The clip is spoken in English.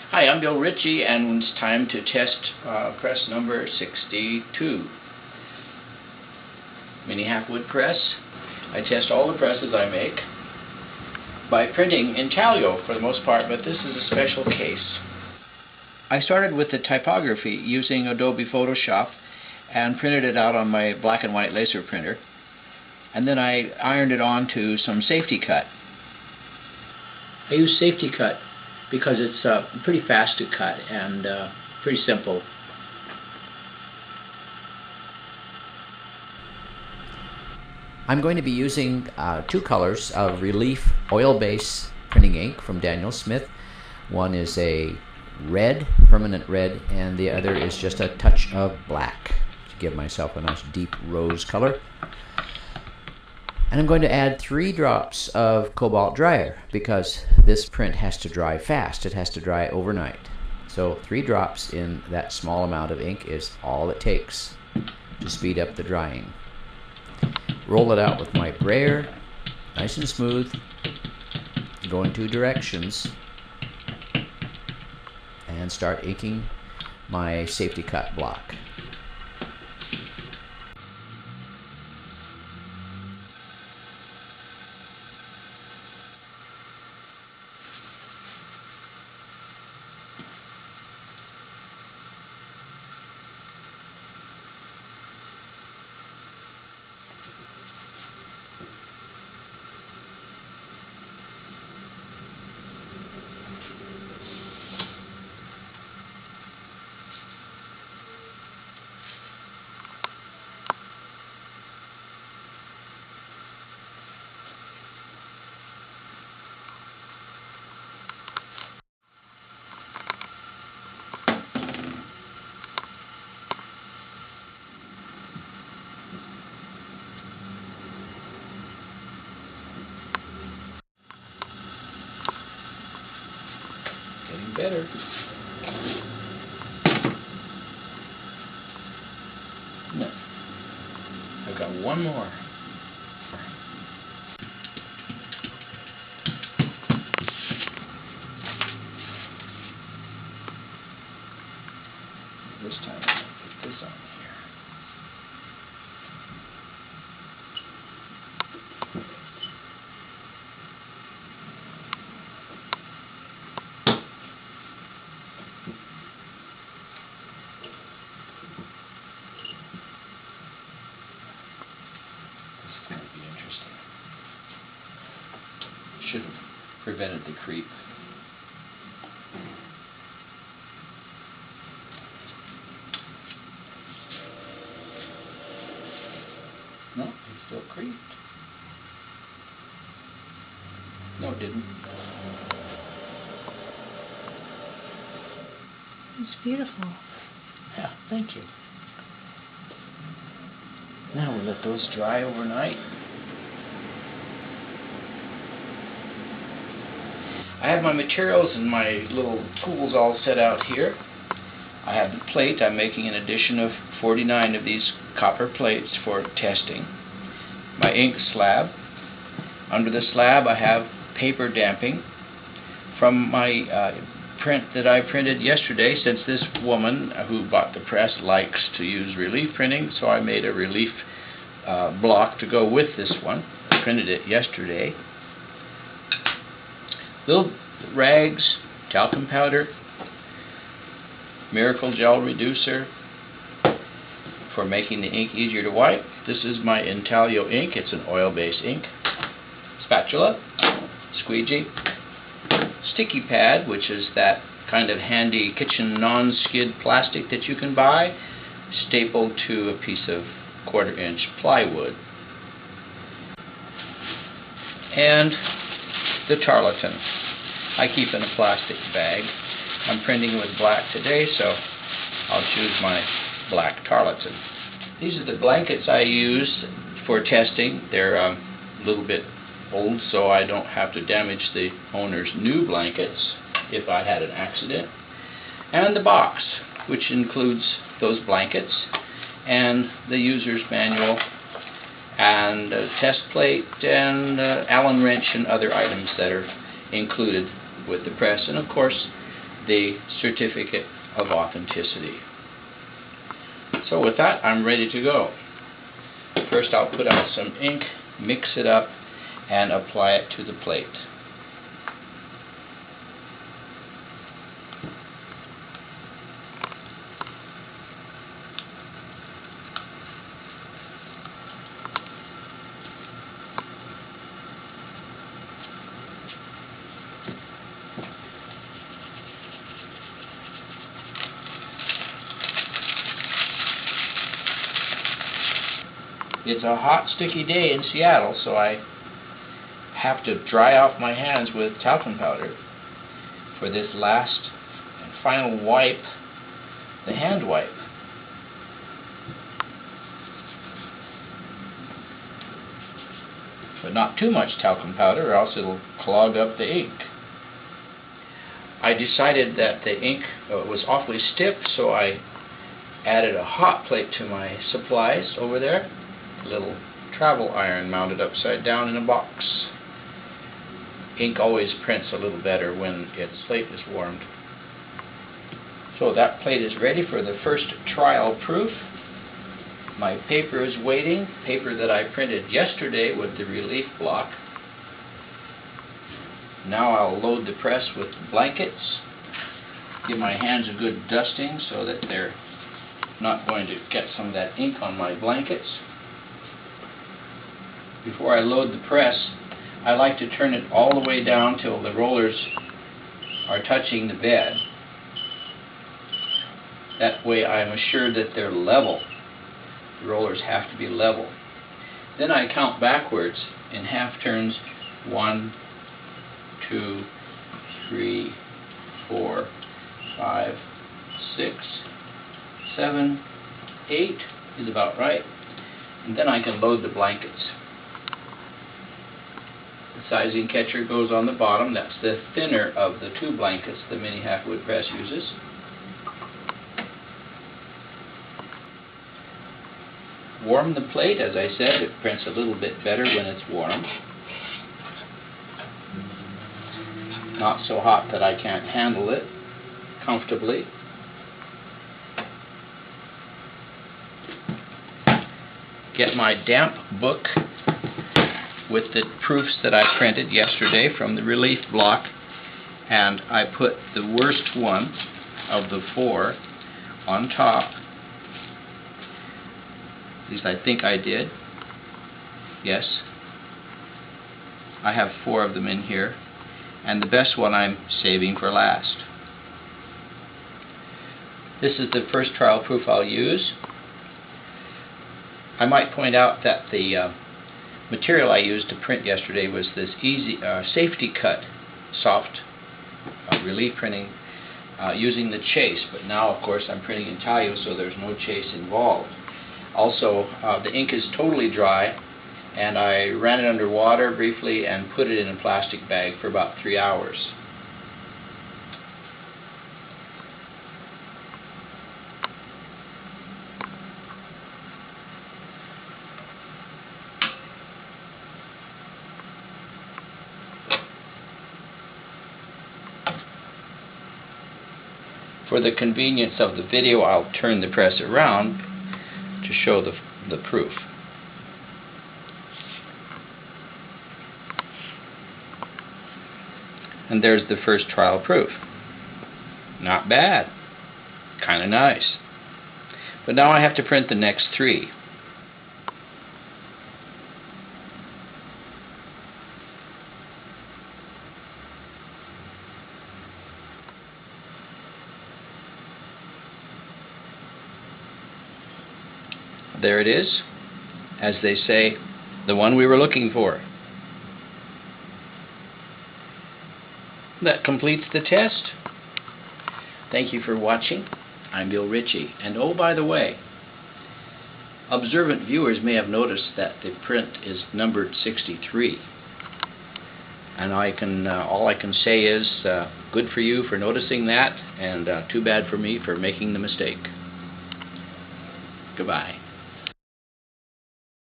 Hi, I'm Bill Ritchie, and it's time to test press number 62. Mini Halfwood press. I test all the presses I make by printing intaglio for the most part, but this is a special case. I started with the typography using Adobe Photoshop and printed it out on my black and white laser printer, and then I ironed it on to some SafetyKut. I use SafetyKut because it's pretty fast to cut and pretty simple. I'm going to be using two colors of Relief oil-based printing ink from Daniel Smith. One is a red, permanent red, and the other is just a touch of black to give myself a nice deep rose color. And I'm going to add 3 drops of cobalt dryer because this print has to dry fast. It has to dry overnight. So 3 drops in that small amount of ink is all it takes to speed up the drying. Roll it out with my brayer, nice and smooth, go in 2 directions, and start inking my SafetyKut block. Getting better. No. I've got one more. This time I'm going to put this on here. This is going to be interesting. Should have prevented the creep. No, it still creeped. No, it didn't. It's beautiful. Yeah, thank you. Now we'll let those dry overnight. I have my materials and my little tools all set out here. I have the plate. I'm making an addition of 49 of these copper plates for testing. My ink slab. Under the slab I have paper damping from my print that I printed yesterday, since this woman who bought the press likes to use relief printing, so I made a relief block to go with this one. I printed it yesterday. Little rags, talcum powder, miracle gel reducer for making the ink easier to wipe. This is my intaglio ink. It's an oil-based ink. Spatula, squeegee, sticky pad, which is that kind of handy kitchen non-skid plastic that you can buy, stapled to a piece of 1/4-inch plywood, and the tarlatan. I keep in a plastic bag. I'm printing with black today, so I'll choose my black tarlatan. These are the blankets I use for testing. They're a little bit old, so I don't have to damage the owner's new blankets if I had an accident. And the box, which includes those blankets and the user's manual and a test plate and Allen wrench and other items that are included with the press, and of course the certificate of authenticity. So with that, I'm ready to go. First I'll put out some ink, mix it up, and apply it to the plate. It's a hot, sticky day in Seattle, so I have to dry off my hands with talcum powder for this last and final wipe, the hand wipe. But not too much talcum powder, or else it'll clog up the ink. I decided that the ink was awfully stiff, so I added a hot plate to my supplies over there. A little travel iron mounted upside down in a box. Ink always prints a little better when its plate is warmed. So that plate is ready for the first trial proof. My paper is waiting, paper that I printed yesterday with the relief block. Now I'll load the press with blankets, give my hands a good dusting so that they're not going to get some of that ink on my blankets. Before I load the press, I like to turn it all the way down till the rollers are touching the bed. That way I'm assured that they're level. The rollers have to be level. Then I count backwards in half turns. 1, 2, 3, 4, 5, 6, 7, 8 is about right. And then I can load the blankets. The sizing catcher goes on the bottom. That's the thinner of the two blankets the mini Halfwood press uses. Warm the plate. As I said, it prints a little bit better when it's warm. Not so hot that I can't handle it comfortably. Get my damp book with the proofs that I printed yesterday from the relief block, and I put the worst one of the 4 on top. At least I think I did. Yes. I have 4 of them in here, and the best one I'm saving for last. This is the first trial proof I'll use. I might point out that the material I used to print yesterday was this SafetyKut soft relief printing using the chase, but now of course I'm printing in Tallow, so there's no chase involved. Also, the ink is totally dry, and I ran it under water briefly and put it in a plastic bag for about 3 hours. For the convenience of the video, I'll turn the press around to show the proof. And there's the first trial proof. Not bad. Kind of nice. But now I have to print the next 3. There it is, as they say, the one we were looking for. That completes the test. Thank you for watching. I'm Bill Ritchie. And oh, by the way, observant viewers may have noticed that the print is numbered 63. And all I can say is good for you for noticing that, and too bad for me for making the mistake. Goodbye.